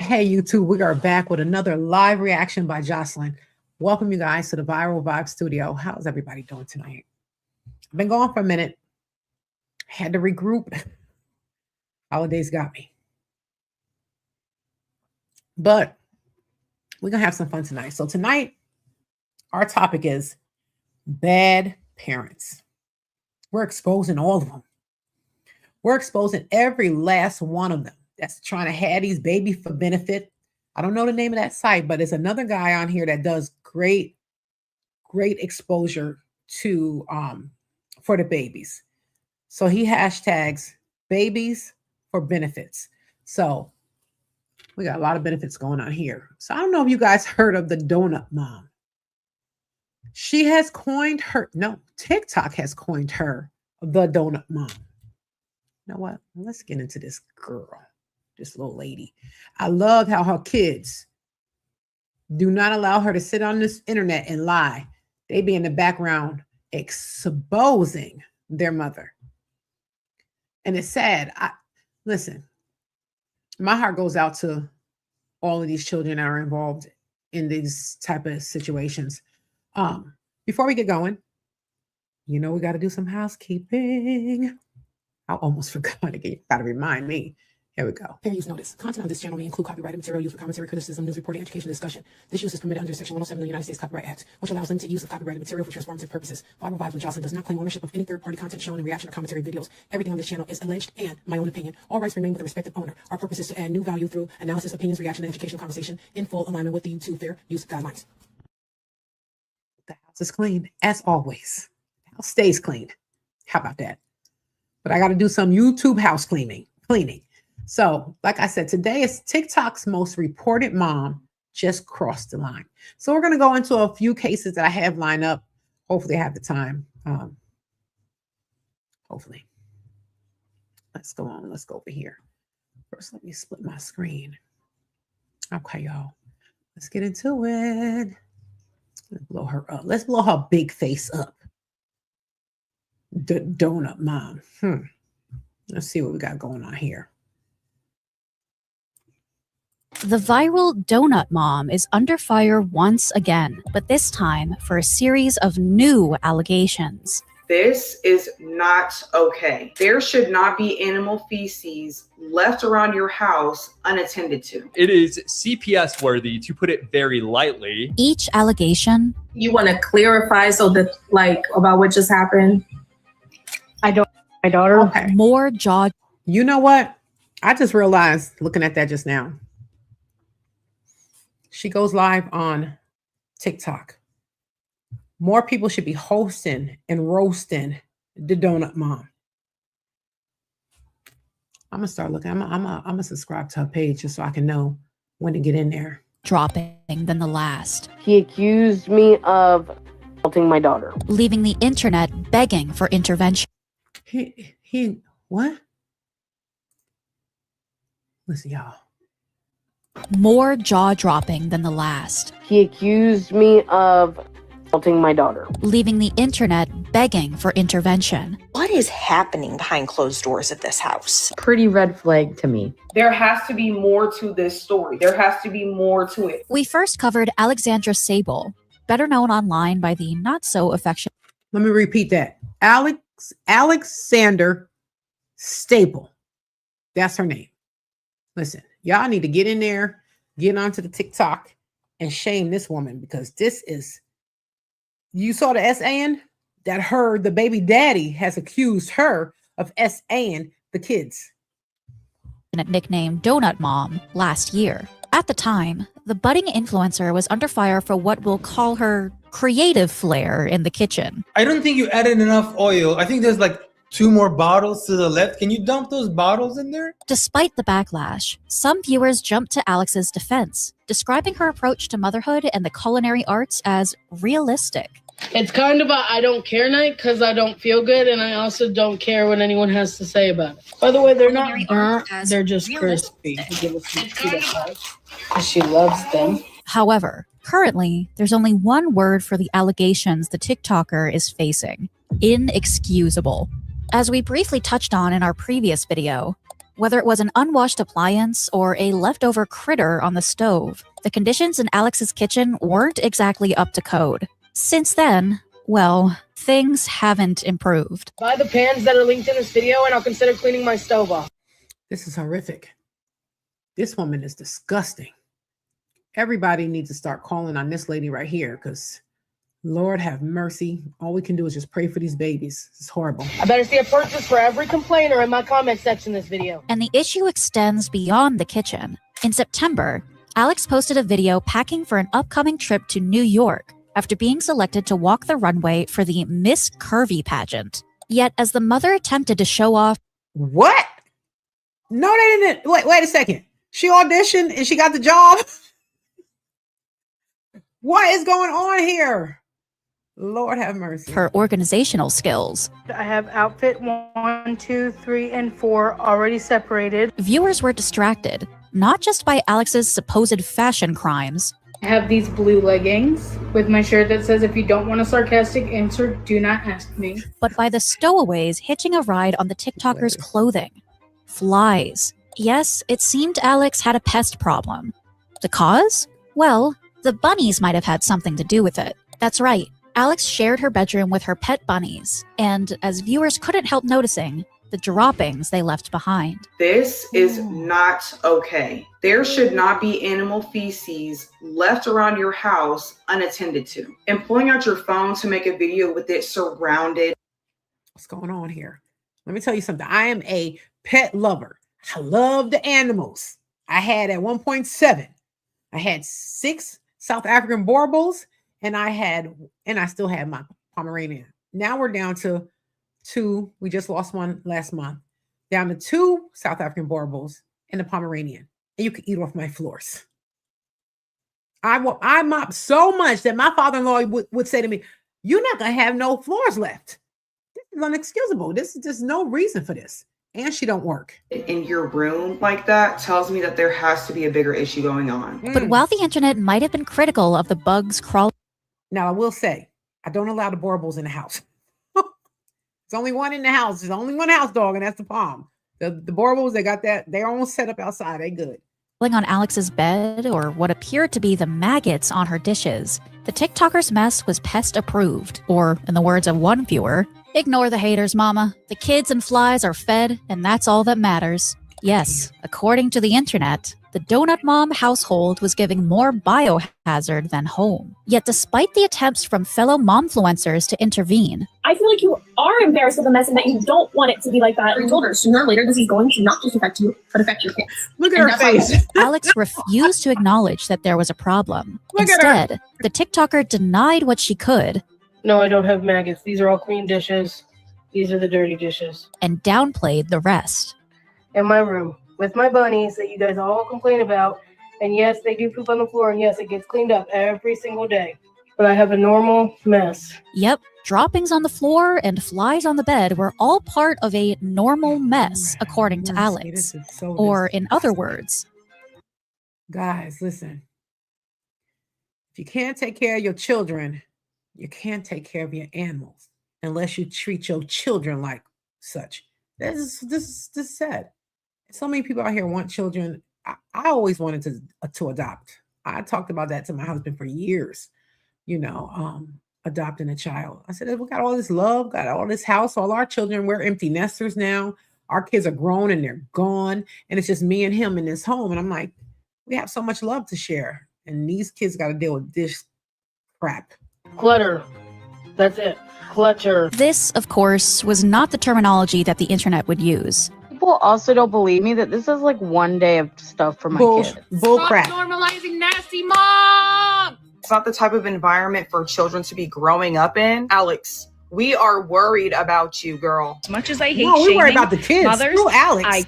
Hey, YouTube, we are back with another live reaction by Jocelyn. Welcome, you guys, to the Viral Vibe Studio. How's everybody doing tonight? I've been gone for a minute. Had to regroup. Holidays got me. But we're going to have some fun tonight. So tonight, our topic is bad parents. We're exposing all of them. We're exposing every last one of them that's trying to have these babies for benefit. I don't know the name of that site, but there's another guy on here that does great exposure to for the babies. So he hashtags babies for benefits. So we got a lot of benefits going on here. So I don't know if you guys heard of the donut mom. She has coined her, no, TikTok has coined her the donut mom. You know what? Let's get into this girl, this little lady. I love how her kids do not allow her to sit on this internet and lie. They be in the background exposing their mother. And it's sad. Listen, my heart goes out to all of these children that are involved in these type of situations. Before we get going, you know, we got to do some housekeeping. I almost forgot again. You got to remind me. Here we go. Fair use notice. Content on this channel may include copyrighted material used for commentary, criticism, news reporting, education, discussion. This use is permitted under Section 107 of the United States Copyright Act, which allows limited use of copyrighted material for transformative purposes. Viral Vibes with Jocelyn does not claim ownership of any third-party content shown in reaction or commentary videos. Everything on this channel is alleged and my own opinion. All rights remain with the respective owner. Our purpose is to add new value through analysis, opinions, reaction, and educational conversation in full alignment with the YouTube fair use guidelines. The house is clean, as always. The house stays clean. How about that? But I got to do some YouTube house cleaning. So, like I said, today is TikTok's most reported mom just crossed the line. So we're going to go into a few cases that I have lined up. Hopefully I have the time. Hopefully. Let's go on. Let's go over here. First, let me split my screen. Okay, y'all. Let's get into it. Let's blow her up. Let's blow her big face up. The donut mom. Let's see what we got going on here. The viral donut mom is under fire once again, but this time for a series of new allegations. This is not okay. There should not be animal feces left around your house unattended to. It is CPS worthy, to put it very lightly. Each allegation. You want to clarify so that, like, about what just happened? I don't. My daughter. Okay. More jaw. You know what? I just realized looking at that just now. She goes live on TikTok. More people should be hosting and roasting the donut mom. I'm gonna start looking. I'm gonna subscribe to her page just so I can know when to get in there. Dropping than the last. He accused me of assaulting my daughter, leaving the internet begging for intervention. He what? Listen, y'all. More jaw-dropping than the last. He accused me of assaulting my daughter, leaving the internet begging for intervention. What is happening behind closed doors at this house? Pretty red flag to me. There has to be more to this story. There has to be more to it. We first covered Alexandra Sable, better known online by the not-so-affectionate... Let me repeat that. Alexander Staple. That's her name. Listen, y'all need to get in there, get onto the TikTok, and shame this woman, because this is, you saw the SAN that the baby daddy has accused her of SAing the kids. Nicknamed Donut Mom last year. At the time, the budding influencer was under fire for what we'll call her creative flair in the kitchen. I don't think you added enough oil. I think there's like 2 more bottles to the left. Can you dump those bottles in there? Despite the backlash, some viewers jumped to Alex's defense, describing her approach to motherhood and the culinary arts as realistic. It's kind of a I don't care night because I don't feel good, and I also don't care what anyone has to say about it. By the way, they're not burnt, they're just crispy. Give us some because she loves them. However, currently, there's only one word for the allegations the TikToker is facing: inexcusable. As we briefly touched on in our previous video, Whether it was an unwashed appliance or a leftover critter on the stove, the conditions in Alex's kitchen weren't exactly up to code. Since then, well, things haven't improved. Buy the pans that are linked in this video and I'll consider cleaning my stove off. This is horrific. This woman is disgusting. Everybody needs to start calling on this lady right here because Lord have mercy. All we can do is just pray for these babies. It's horrible. I better see a purchase for every complainer in my comment section this video. And the issue extends beyond the kitchen. In September, Alex posted a video packing for an upcoming trip to New York after being selected to walk the runway for the Miss Curvy pageant. Yet, as the mother attempted to show off, What? No, they didn't. Wait a second. She auditioned and she got the job. What is going on here? Lord have mercy. her organizational skills, I have outfit 1, 2, 3, and 4 already separated. viewers were distracted, not just by Alex's supposed fashion crimes, I have these blue leggings with my shirt that says, if you don't want a sarcastic answer, do not ask me. but by the stowaways hitching a ride on the TikToker's clothing. Flies. Yes, it seemed Alex had a pest problem. The cause? Well, the bunnies might have had something to do with it. That's right. Alex shared her bedroom with her pet bunnies, and as viewers couldn't help noticing, the droppings they left behind. This is not okay. There should not be animal feces left around your house unattended to. And pulling out your phone to make a video with it surrounded. What's going on here? Let me tell you something. I am a pet lover. I love the animals. I had at 1.7, I had 6 South African Borbals, and I still had my Pomeranian. Now we're down to 2. We just lost one last month. Down to 2 South African Borbals and a Pomeranian. And you can eat off my floors. I mop so much that my father-in-law would say to me, you're not going to have no floors left. This is unexcusable. This is just no reason for this. And she don't work. In your room like that tells me that there has to be a bigger issue going on. But while the internet might have been critical of the bugs crawling, Now, I will say, I don't allow the Borbals in the house. There's only one in the house. There's only one house dog, and that's the Palm. The Borbals, they got that. They're almost set up outside. They good. on Alex's bed or what appeared to be the maggots on her dishes, the TikToker's mess was pest approved, or in the words of one viewer, ignore the haters, mama. The kids and flies are fed, and that's all that matters. Yes, according to the internet, the Donut Mom household was giving more biohazard than home. Yet despite the attempts from fellow momfluencers to intervene, I feel like you are embarrassed with the mess and that you don't want it to be like that. I told her sooner or later this is going to not just affect you, but affect your kids. Look at her face. Alex refused to acknowledge that there was a problem. Look at her. Instead, the TikToker denied what she could No, I don't have maggots. These are all clean dishes. These are the dirty dishes. and downplayed the rest. In my room with my bunnies that you guys all complain about. And yes, they do poop on the floor. And yes, it gets cleaned up every single day. But I have a normal mess. Yep, droppings on the floor and flies on the bed were all part of a normal mess, according to Alex. This is so Or, in other disgusting. words, Guys, listen. If you can't take care of your children, you can't take care of your animals unless you treat your children like such. This is sad. So many people out here want children. I always wanted to adopt. I talked about that to my husband for years, adopting a child. I said, we got all this love, got all this house, all our children. We're empty nesters now. Our kids are grown and they're gone. And it's just me and him in this home. And I'm like, we have so much love to share. And these kids got to deal with this crap. Clutter. That's it. Clutter. this, of course, was not the terminology that the internet would use. People also don't believe me that this is like one day of stuff for my kids. Bull crap. Normalizing nasty mom. It's not the type of environment for children to be growing up in. Alex, we are worried about you, girl. As much as I hate No, we shaming worry about the kids. mothers, Screw Alex.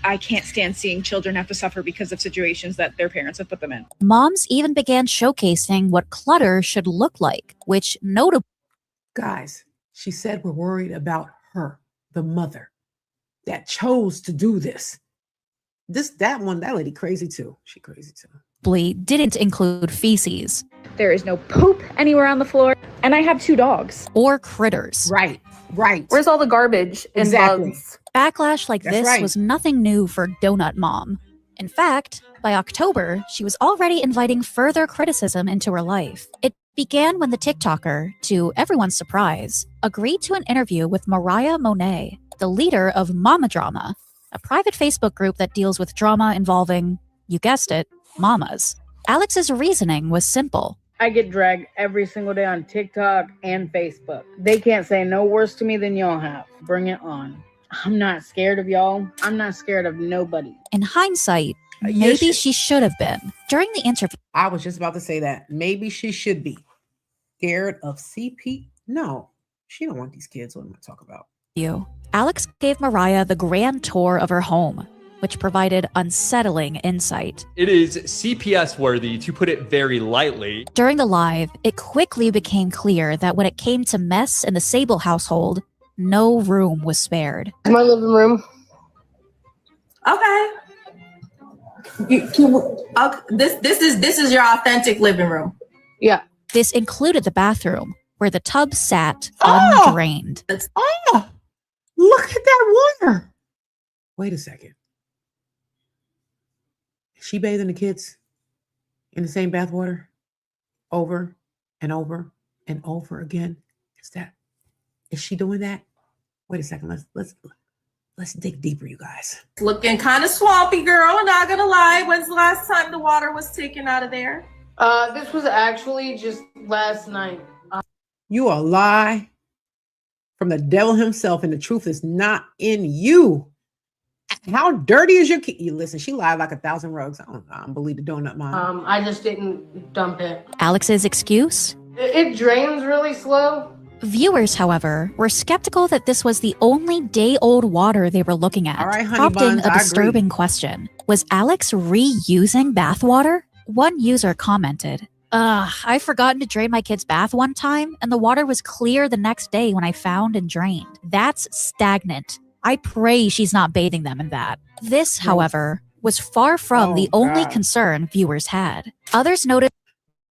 I can't stand seeing children have to suffer because of situations that their parents have put them in. Moms even began showcasing what clutter should look like, which notably, Guys, she said we're worried about her, the mother, that chose to do this. That lady crazy too. She crazy too. didn't include feces There is no poop anywhere on the floor, and I have 2 dogs. or critters. Right. Where's all the garbage and Exactly. bugs? Backlash like That's this right. was nothing new for Donut Mom. In fact, by October, she was already inviting further criticism into her life. It began when the TikToker, to everyone's surprise, agreed to an interview with Mariah Monet, the leader of Mama Drama, a private Facebook group that deals with drama involving, you guessed it, mamas. Alex's reasoning was simple. I get dragged every single day on TikTok and Facebook. They can't say no worse to me than y'all have. Bring it on. I'm not scared of y'all. I'm not scared of nobody. In hindsight, You maybe should- she should have been. During the interview, I was just about to say that. Maybe she should be scared of CP. No, she don't want these kids. What am I talking about? Alex gave Mariah the grand tour of her home, which provided unsettling insight. It is CPS worthy, to put it very lightly. During the live, it quickly became clear that when it came to mess in the Sable household, no room was spared. My living room. Okay. Okay, this is your authentic living room. Yeah. This included the bathroom, where the tub sat Oh! undrained. Oh, look at that water. Wait a second. Is she bathing the kids in the same bathwater over and over and over again? Is she doing that? Wait a second. Let's dig deeper, you guys. Looking kind of swampy, girl. Not gonna lie. When's the last time the water was taken out of there? This was actually just last night. You a lie from the devil himself, and the truth is not in you. How dirty is your kid? Listen, she lied like 1,000 rugs. I don't believe the donut mom. I just didn't dump it. Alex's excuse? It drains really slow. Viewers, however, were skeptical that this was the only day-old water they were looking at, All right, honey prompting buns, a I agree. disturbing question. Was Alex reusing bathwater? One user commented, I've forgotten to drain my kid's bath one time, and the water was clear the next day when I found and drained. That's stagnant. I pray she's not bathing them in that. This, however, was far from the only God. concern viewers had. Others noted,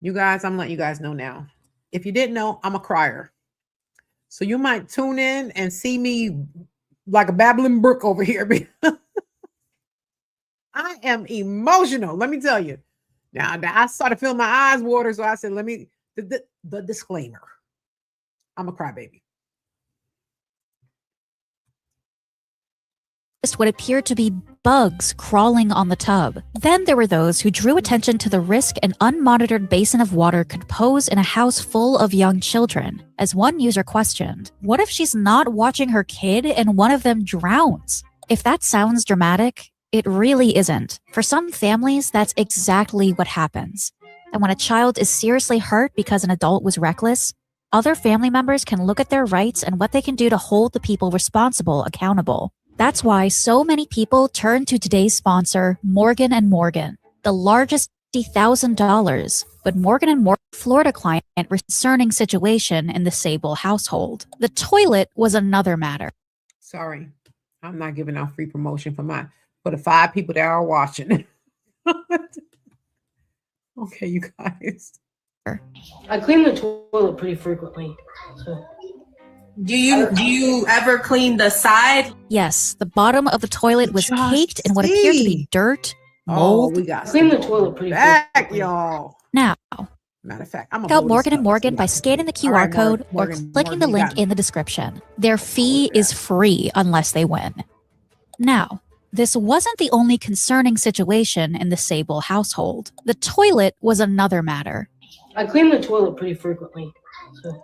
You guys, I'm letting you guys know now. If you didn't know, I'm a crier. So you might tune in and see me like a babbling brook over here. I am emotional. Let me tell you. Now I started feeling my eyes water, so I said, the disclaimer. I'm a crybaby. what appeared to be bugs crawling on the tub. Then there were those who drew attention to the risk an unmonitored basin of water could pose in a house full of young children. As one user questioned, what if she's not watching her kid and one of them drowns? If that sounds dramatic, it really isn't. For some families, that's exactly what happens. And when a child is seriously hurt because an adult was reckless, other family members can look at their rights and what they can do to hold the people responsible accountable. That's why so many people turn to today's sponsor, Morgan & Morgan, the largest $50,000, but Morgan & Morgan Florida client concerning situation in the Sable household. The toilet was another matter. Sorry, I'm not giving out free promotion for the 5 people that are watching. Okay, you guys. I clean the toilet pretty frequently. So. Do you ever clean the side? Yes, the bottom of the toilet was caked in what appeared to be dirt, mold. We got clean the toilet pretty back, frequently. y'all. Now, Matter of fact, I'm check out Morgan & Morgan by scanning the QR code or clicking the link in the description. Their fee is free unless they win. Now, this wasn't the only concerning situation in the Sable household. The toilet was another matter. I clean the toilet pretty frequently. So.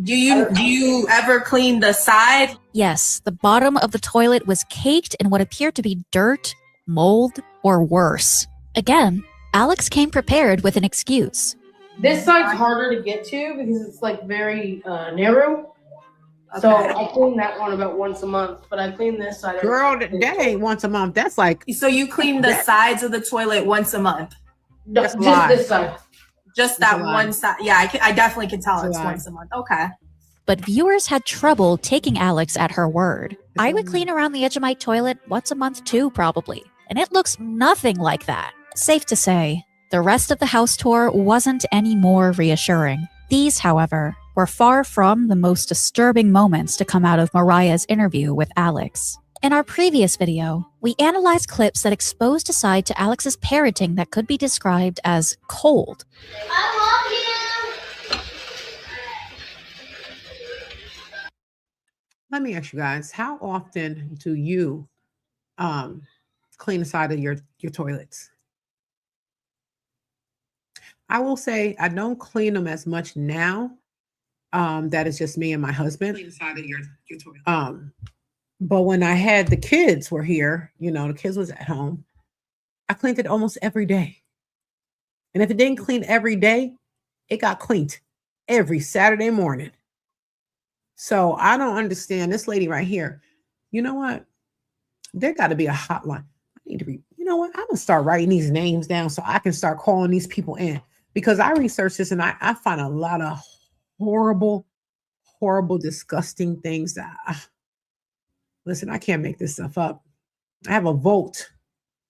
Do you ever clean the side? Yes, the bottom of the toilet was caked in what appeared to be dirt, mold, or worse. Again, Alex came prepared with an excuse. This side's harder to get to because it's like very narrow. Okay. So I clean that one about once a month, but I clean this side. Girl, that ain't once a month. That's like so you clean the sides of the toilet once a month. Just this side. Just that one side. Yeah, I definitely can tell it's once a month. Okay. But viewers had trouble taking Alex at her word. I would clean around the edge of my toilet once a month too, probably. And it looks nothing like that. Safe to say, the rest of the house tour wasn't any more reassuring. These, however, were far from the most disturbing moments to come out of Mariah's interview with Alex. In our previous video, we analyzed clips that exposed a side to Alex's parenting that could be described as cold. I love you. Let me ask you guys, how often do you clean the side of your toilets? I will say I don't clean them as much now. That is just me and my husband. Clean the side of your toilet. But when I had the kids were here, the kids was at home, I cleaned it almost every day. And if it didn't clean every day, it got cleaned every Saturday morning. So I don't understand this lady right here. You know what? There got to be a hotline. I need to be, you know what? I'm going to start writing these names down so I can start calling these people in, because I researched this and I find a lot of horrible, disgusting things that listen, I can't make this stuff up. I have a vote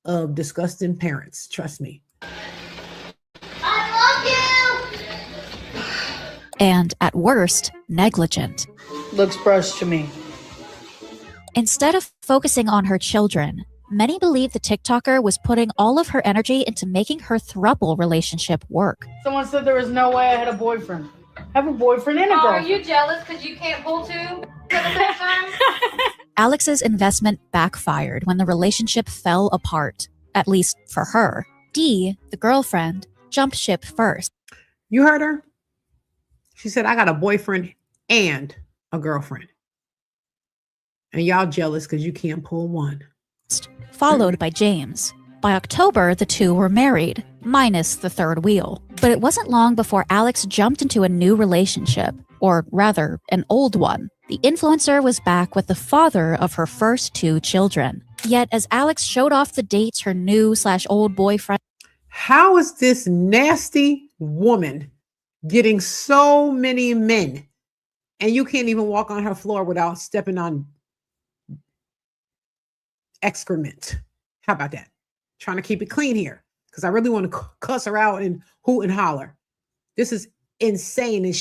of disgusting parents. Trust me. I love you. And at worst, negligent. Looks brushed to me. Instead of focusing on her children, many believe the TikToker was putting all of her energy into making her throuple relationship work. Someone said there was no way I had a boyfriend. I have a boyfriend and a girlfriend. Are you jealous because you can't pull two at the same time? Alex's investment backfired when the relationship fell apart, at least for her. Dee, the girlfriend, jumped ship first. You heard her? She said, I got a boyfriend and a girlfriend. And y'all jealous because you can't pull one. Followed by James. By October, the two were married, minus the third wheel. But it wasn't long before Alex jumped into a new relationship, or rather, an old one. The influencer was back with the father of her first two children. Yet, as Alex showed off the dates her new/old boyfriend... How is this nasty woman getting so many men, and you can't even walk on her floor without stepping on excrement? How about that? Trying to keep it clean here, because I really want to cuss her out and hoot and holler. This is insane. And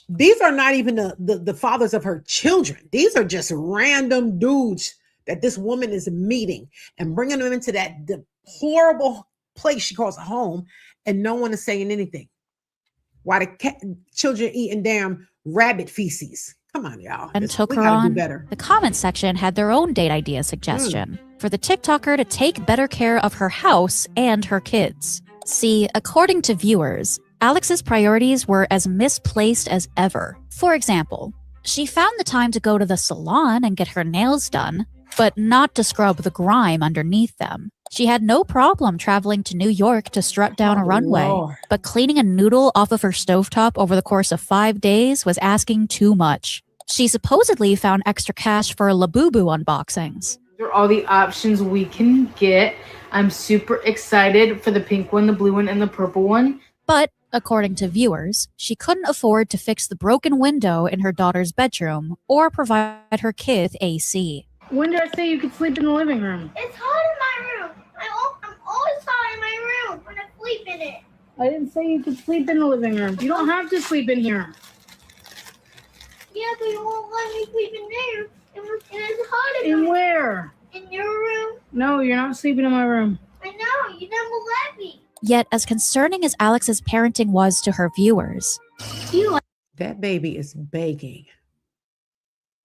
these are not even the fathers of her children. These are just random dudes that this woman is meeting and bringing them into the horrible place she calls a home, and no one is saying anything. Why the children eating damn rabbit feces? Come on, y'all. And took her on. The comment section had their own date idea suggestion for the TikToker to take better care of her house and her kids. See, according to viewers, Alex's priorities were as misplaced as ever. For example, she found the time to go to the salon and get her nails done, but not to scrub the grime underneath them. She had no problem traveling to New York to strut down a runway, Lord. But cleaning a noodle off of her stovetop over the course of 5 days was asking too much. She supposedly found extra cash for Labubu unboxings. These are all the options we can get. I'm super excited for the pink one, the blue one, and the purple one. But, according to viewers, she couldn't afford to fix the broken window in her daughter's bedroom or provide her kid AC. When did I say you could sleep in the living room? It's hot in my room. I'm always hot in my room when I sleep in it. I didn't say you could sleep in the living room. You don't have to sleep in here. Yeah, but you won't let me sleep in there. And it's hot in In there. where? In your room. No, you're not sleeping in my room. I know, you never let me. Yet, as concerning as Alex's parenting was to her viewers, that baby is begging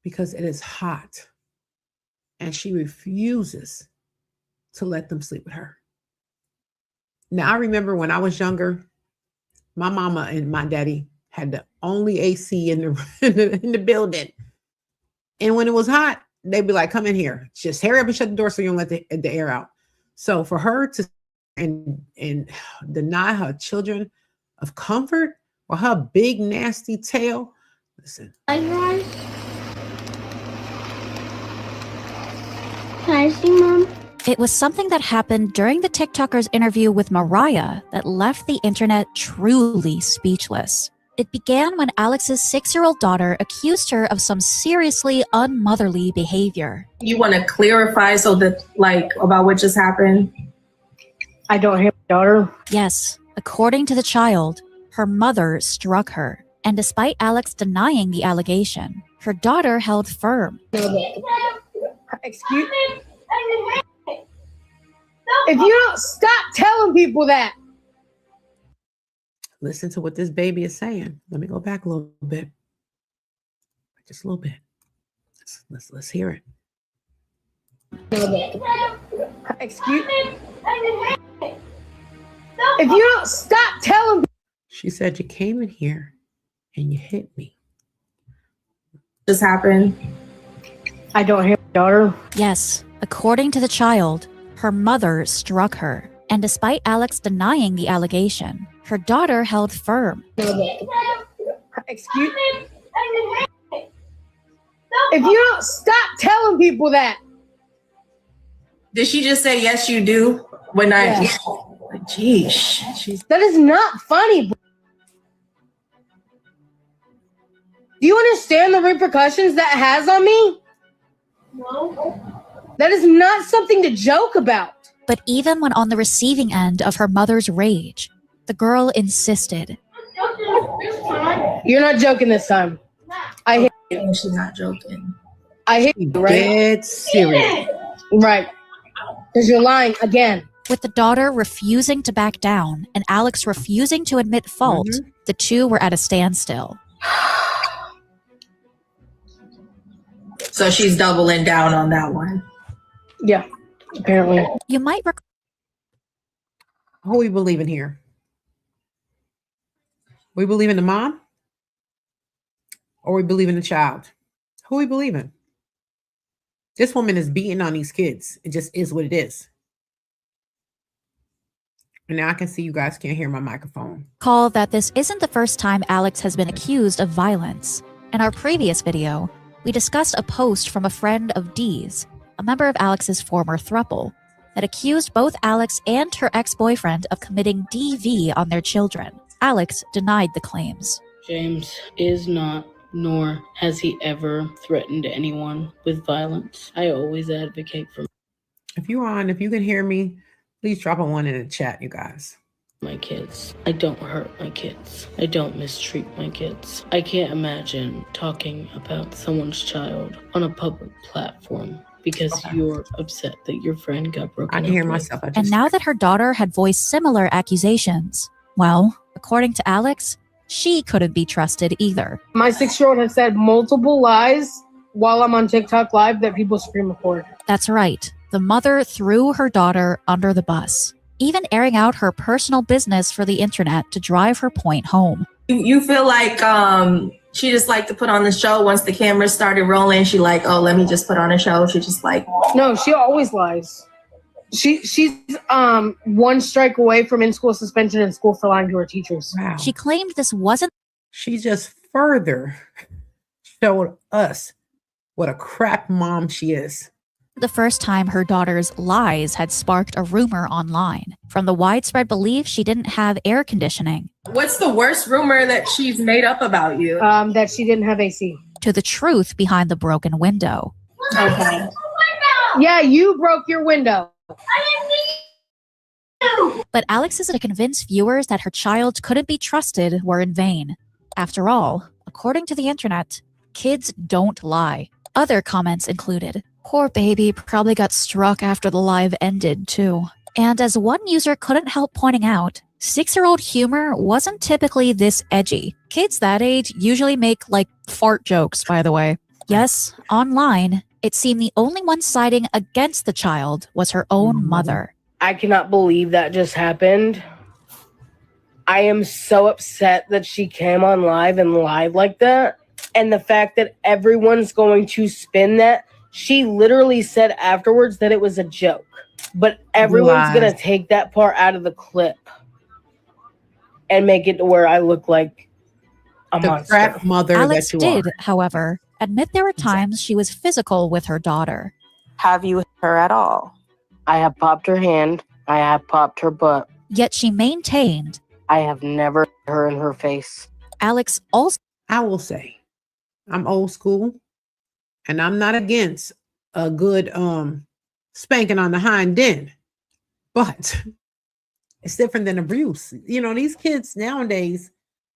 because it is hot, and she refuses to let them sleep with her. Now, I remember when I was younger, my mama and my daddy had the only AC in the building. And when it was hot, they'd be like, come in here. Just hurry up and shut the door so you don't let the air out. So for her to and deny her children of comfort or her big, nasty tail, listen. Can I see, Mom? it was something that happened during the TikToker's interview with Mariah that left the internet truly speechless. It began when Alex's 6-year-old daughter accused her of some seriously unmotherly behavior. You want to clarify so that, about what just happened? I don't have a daughter. Yes, according to the child, her mother struck her. And despite Alex denying the allegation, her daughter held firm. Excuse me? If you don't stop telling people that. Listen to what this baby is saying. Let me go back a little bit. Just a little bit. Let's hear it. Excuse me? If you don't stop telling people. She said you came in here and you hit me. Just happened. I don't hear my daughter. Yes, according to the child, her mother struck her. And despite Alex denying the allegation, her daughter held firm. Excuse me? If you don't stop telling people that. Did she just say, yes, you do? When I, Yeah. Jeez. That is not funny, bro. Do you understand the repercussions that has on me? No. That is not something to joke about. But even when on the receiving end of her mother's rage, the girl insisted. You're not joking this time. I hit you. She's not joking. I hit you, right? Dead serious. Right. Because you're lying again. With the daughter refusing to back down and Alex refusing to admit fault, the two were at a standstill. So she's doubling down on that one. Yeah, apparently. You might Who we believe in here? We believe in the mom? Or we believe in the child? Who we believe in? This woman is beating on these kids. It just is what it is. And now I can see you guys can't hear my microphone. recall that this isn't the first time Alex has been accused of violence. In our previous video, we discussed a post from a friend of Dee's, a member of Alex's former throuple, that accused both Alex and her ex-boyfriend of committing DV on their children. Alex denied the claims. James is not, nor has he ever threatened anyone with violence. I always advocate for If you can hear me, please drop a 1 in the chat, you guys. my kids. I don't hurt my kids. I don't mistreat my kids. I can't imagine talking about someone's child on a public platform because you're upset that your friend got broken I up can hear with. myself. And now that her daughter had voiced similar accusations, well, according to Alex, she couldn't be trusted either. My 6-year-old has said multiple lies while I'm on TikTok live that people scream record. That's right. The mother threw her daughter under the bus, even airing out her personal business for the internet to drive her point home. You feel like she just liked to put on the show once the cameras started rolling. She like, oh, let me just put on a show. She just like, no, she always lies. She's 1 strike away from in-school suspension and school for lying to her teachers. Wow. She claimed this wasn't. She just further showed us what a crap mom she is. The first time her daughter's lies had sparked a rumor online, from the widespread belief she didn't have air conditioning, what's the worst rumor that she's made up about you? That she didn't have AC. to the truth behind the broken window. Okay. Yeah, you broke your window. But Alex's to convince viewers that her child couldn't be trusted were in vain. After all, according to the internet, kids don't lie. Other comments included, poor baby probably got struck after the live ended too. And as one user couldn't help pointing out, 6-year-old humor wasn't typically this edgy. Kids that age usually make like fart jokes, by the way. Yes, online, it seemed the only one siding against the child was her own mother. I cannot believe that just happened. I am so upset that she came on live and lied like that. And the fact that everyone's going to spin that. She literally said afterwards that it was a joke. But everyone's going to take that part out of the clip and make it to where I look like a monster. Crap mother Alex that you did, are. however, admit there were times she was physical with her daughter. Have you hit her at all? I have popped her hand. I have popped her butt. Yet she maintained I have never hit her in her face. Alex also. I will say, I'm old school, and I'm not against a good spanking on the hind end, but it's different than abuse. You know, these kids nowadays,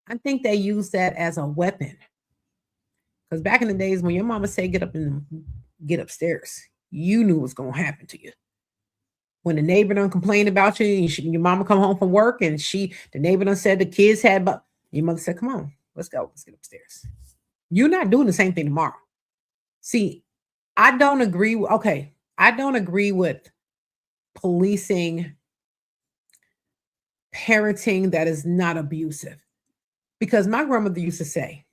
I think they use that as a weapon. Because back in the days when your mama said get upstairs, you knew what was gonna happen to you. When the neighbor done complained about you, your mama come home from work and the neighbor done said the kids had, but your mother said, "Come on, let's go, let's get upstairs." You're not doing the same thing tomorrow. See, I don't agree with policing parenting that is not abusive. Because my grandmother used to say,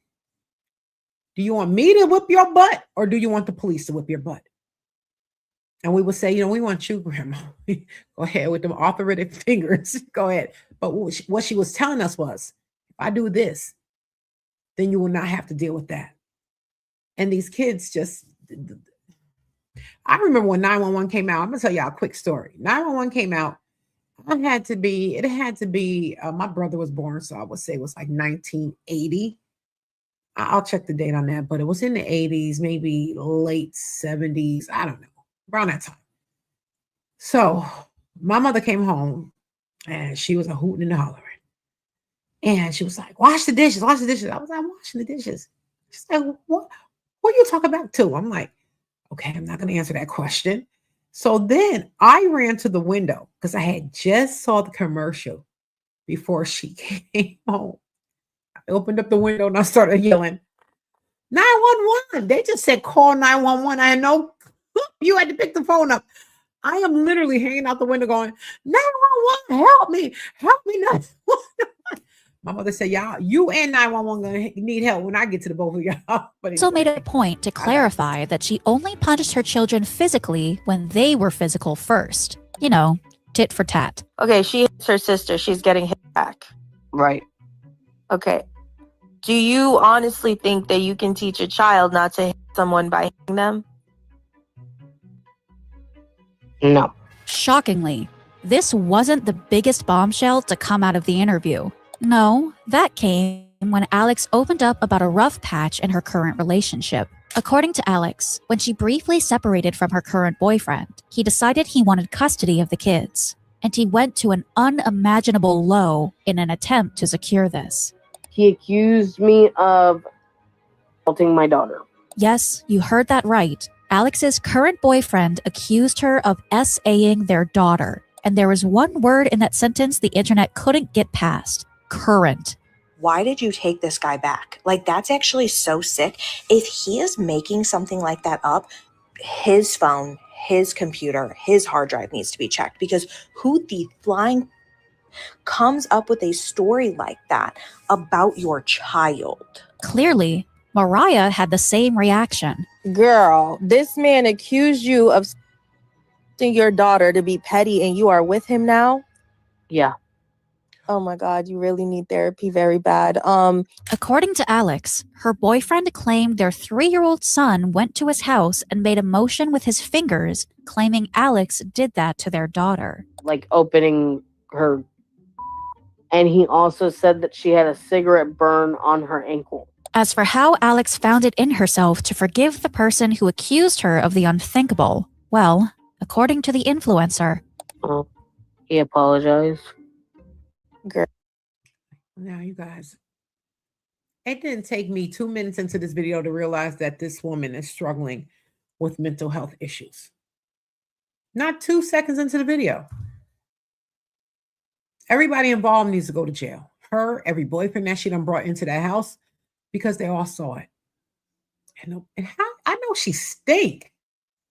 do you want me to whip your butt or do you want the police to whip your butt? And we would say, we want you, Grandma. Go ahead with them authoritative fingers. Go ahead. But what she was telling us was, if I do this, then you will not have to deal with that. And these kids just, I remember when 911 came out. I'm going to tell y'all a quick story. 911 came out. It had to be, my brother was born, so I would say it was like 1980. I'll check the date on that, but it was in the 80s, maybe late 70s. I don't know, around that time. So my mother came home and she was a hooting and hollering. And she was like, wash the dishes, wash the dishes. I was like, I'm washing the dishes. She's like, what are you talking about too? I'm like, okay, I'm not going to answer that question. So then I ran to the window because I had just saw the commercial before she came home. I opened up the window and I started yelling, 911. They just said call 911. I know you had to pick the phone up. I am literally hanging out the window going, 911, help me. Help me. My mother said, y'all, you and 911 gonna need help when I get to the both of y'all. But Also made a point to clarify that she only punished her children physically when they were physical first. Tit for tat. Okay, she hits her sister. She's getting hit back. Right. Okay. Do you honestly think that you can teach a child not to hit someone by hitting them? No. Shockingly, this wasn't the biggest bombshell to come out of the interview. No, that came when Alex opened up about a rough patch in her current relationship. According to Alex, when she briefly separated from her current boyfriend, he decided he wanted custody of the kids, and he went to an unimaginable low in an attempt to secure this. He accused me of assaulting my daughter. Yes, you heard that right. Alex's current boyfriend accused her of SAing their daughter, and there was one word in that sentence the internet couldn't get past. Current. Why did you take this guy back? Like, that's actually so sick. If he is making something like that up, his phone, his computer, his hard drive needs to be checked, because who the flying comes up with a story like that about your child? Clearly, Mariah had the same reaction. Girl, this man accused you of your daughter to be petty and you are with him now? Yeah. Oh my God, you really need therapy very bad. According to Alex, her boyfriend claimed their 3-year-old son went to his house and made a motion with his fingers, claiming Alex did that to their daughter. Like opening her. And he also said that she had a cigarette burn on her ankle. As for how Alex found it in herself to forgive the person who accused her of the unthinkable, well, according to the influencer, he apologized. Girl. Now, you guys, it didn't take me 2 minutes into this video to realize that this woman is struggling with mental health issues. Not 2 seconds into the video. Everybody involved needs to go to jail. Her, every boyfriend that she done brought into that house, because they all saw it. And how I know she stink.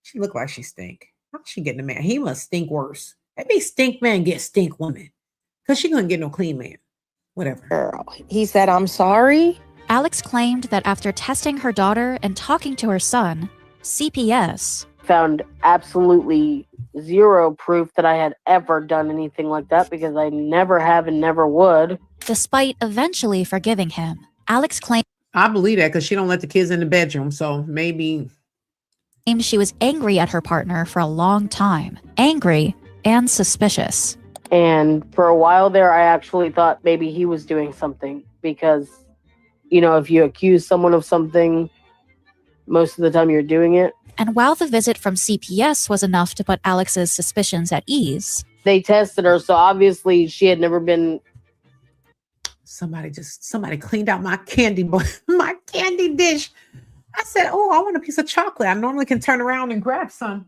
She looked like she stink. How's she getting a man? He must stink worse. Maybe stink man get stink woman. Because she couldn't get no clean man. Whatever. Girl, he said, I'm sorry. Alex claimed that after testing her daughter and talking to her son, CPS found absolutely zero proof that I had ever done anything like that, because I never have and never would. Despite eventually forgiving him, Alex claimed, I believe that because she don't let the kids in the bedroom, so maybe she was angry at her partner for a long time. Angry and suspicious. And for a while there, I actually thought maybe he was doing something, because, if you accuse someone of something, most of the time you're doing it. And while the visit from CPS was enough to put Alex's suspicions at ease, they tested her, so obviously she had never been somebody cleaned out my my candy dish. I said, oh, I want a piece of chocolate. I normally can turn around and grab some.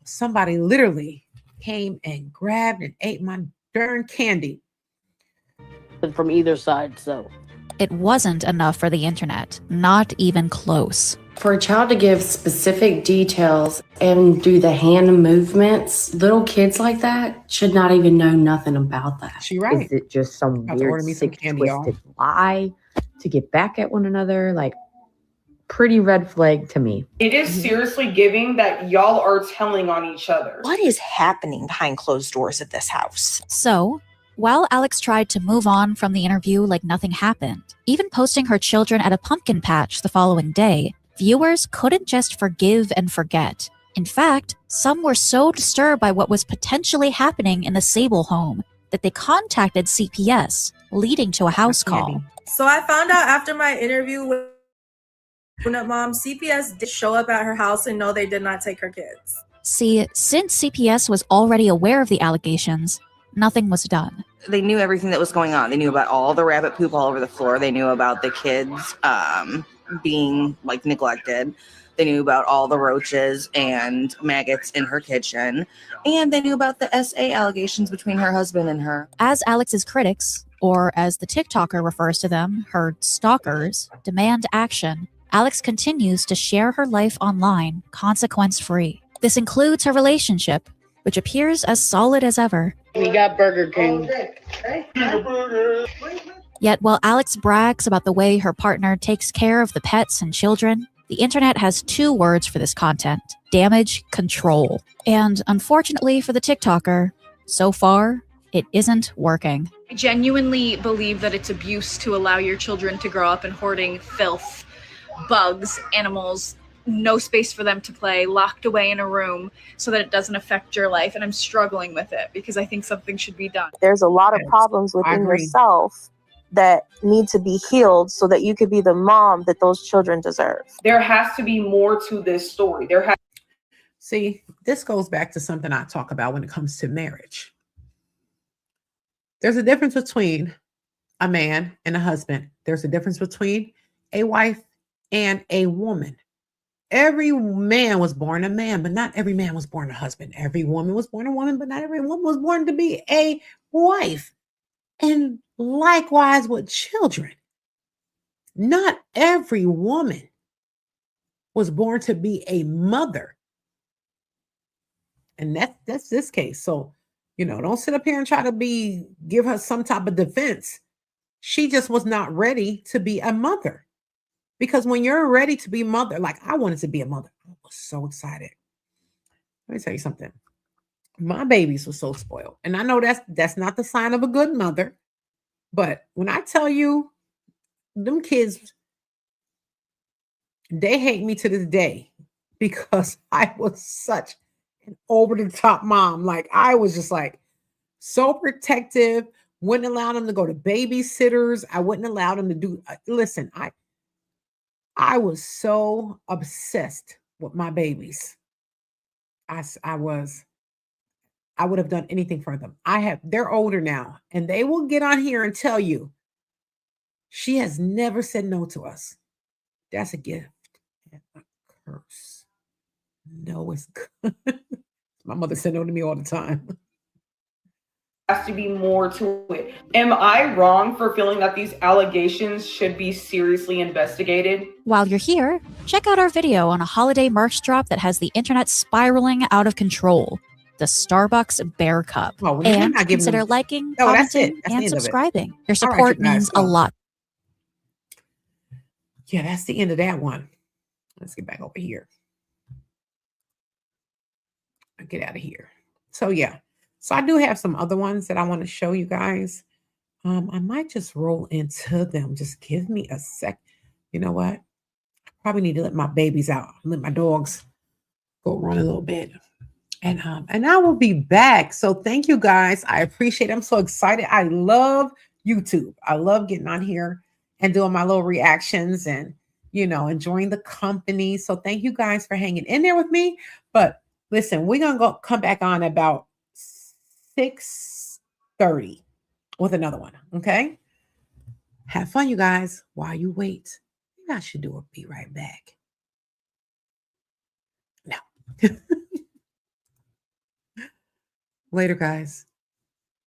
Somebody literally came and grabbed and ate my darn candy. From either side, so. It wasn't enough for the internet, not even close. For a child to give specific details and do the hand movements, little kids like that should not even know nothing about that. She right. Is it just some weird, sick, twisted lie to get back at one another? Like, pretty red flag to me. It is seriously giving that y'all are telling on each other. What is happening behind closed doors at this house? So, while Alex tried to move on from the interview like nothing happened, even posting her children at a pumpkin patch the following day, viewers couldn't just forgive and forget. In fact, some were so disturbed by what was potentially happening in the Sable home that they contacted CPS, leading to a house call. So I found out after my interview with Mom, CPS did show up at her house and no, they did not take her kids. See, since CPS was already aware of the allegations, nothing was done. They knew everything that was going on. They knew about all the rabbit poop all over the floor. They knew about the kids being like neglected. They knew about all the roaches and maggots in her kitchen. And they knew about the SA allegations between her husband and her. As Alex's critics, or as the TikToker refers to them, her stalkers, demand action, Alex continues to share her life online, consequence-free. This includes her relationship, which appears as solid as ever. We got Burger King. Yet while Alex brags about the way her partner takes care of the pets and children, the internet has two words for this content: damage control. And unfortunately for the TikToker, so far, it isn't working. I genuinely believe that it's abuse to allow your children to grow up in hoarding filth, bugs, animals, no space for them to play, locked away in a room so that it doesn't affect your life. And I'm struggling with it because I think something should be done. There's a lot of problems within yourself that need to be healed so that you could be the mom that those children deserve. There has to be more to this story. See, this goes back to something I talk about when it comes to marriage. There's a difference between a man and a husband. There's a difference between a wife and a woman. Every man was born a man, but not every man was born a husband. Every woman was born a woman, but not every woman was born to be a wife. And likewise with children. Not every woman was born to be a mother. And that's this case. So, don't sit up here and try to give her some type of defense. She just was not ready to be a mother. Because when you're ready to be a mother, like I wanted to be a mother. I was so excited. Let me tell you something. My babies were so spoiled. And I know that's not the sign of a good mother. But when I tell you, them kids, they hate me to this day because I was such an over-the-top mom. Like I was just like so protective, wouldn't allow them to go to babysitters. I wouldn't allow them to do, listen, I was so obsessed with my babies. I would have done anything for them. They're older now, and they will get on here and tell you, she has never said no to us. That's a gift and a curse. No, it's good. My mother said no to me all the time. Has to be more to it. Am I wrong for feeling that these allegations should be seriously investigated? While you're here, check out our video on a holiday merch drop that has the internet spiraling out of control. The Starbucks Bear Cup. Oh, and consider liking, commenting, and subscribing. Your support means a lot. Yeah, that's the end of that one. Let's get back over here. Get out of here. So yeah. So I do have some other ones that I want to show you guys. I might just roll into them. Just give me a sec. You know what? I probably need to let my babies out. Let my dogs go run a little bit. And I will be back. So thank you guys. I appreciate it. I'm so excited. I love YouTube. I love getting on here and doing my little reactions and, enjoying the company. So thank you guys for hanging in there with me. But listen, we're going to come back on about 6:30 with another one. Okay. Have fun, you guys. While you wait, maybe I should do a be right back. No. Later, guys.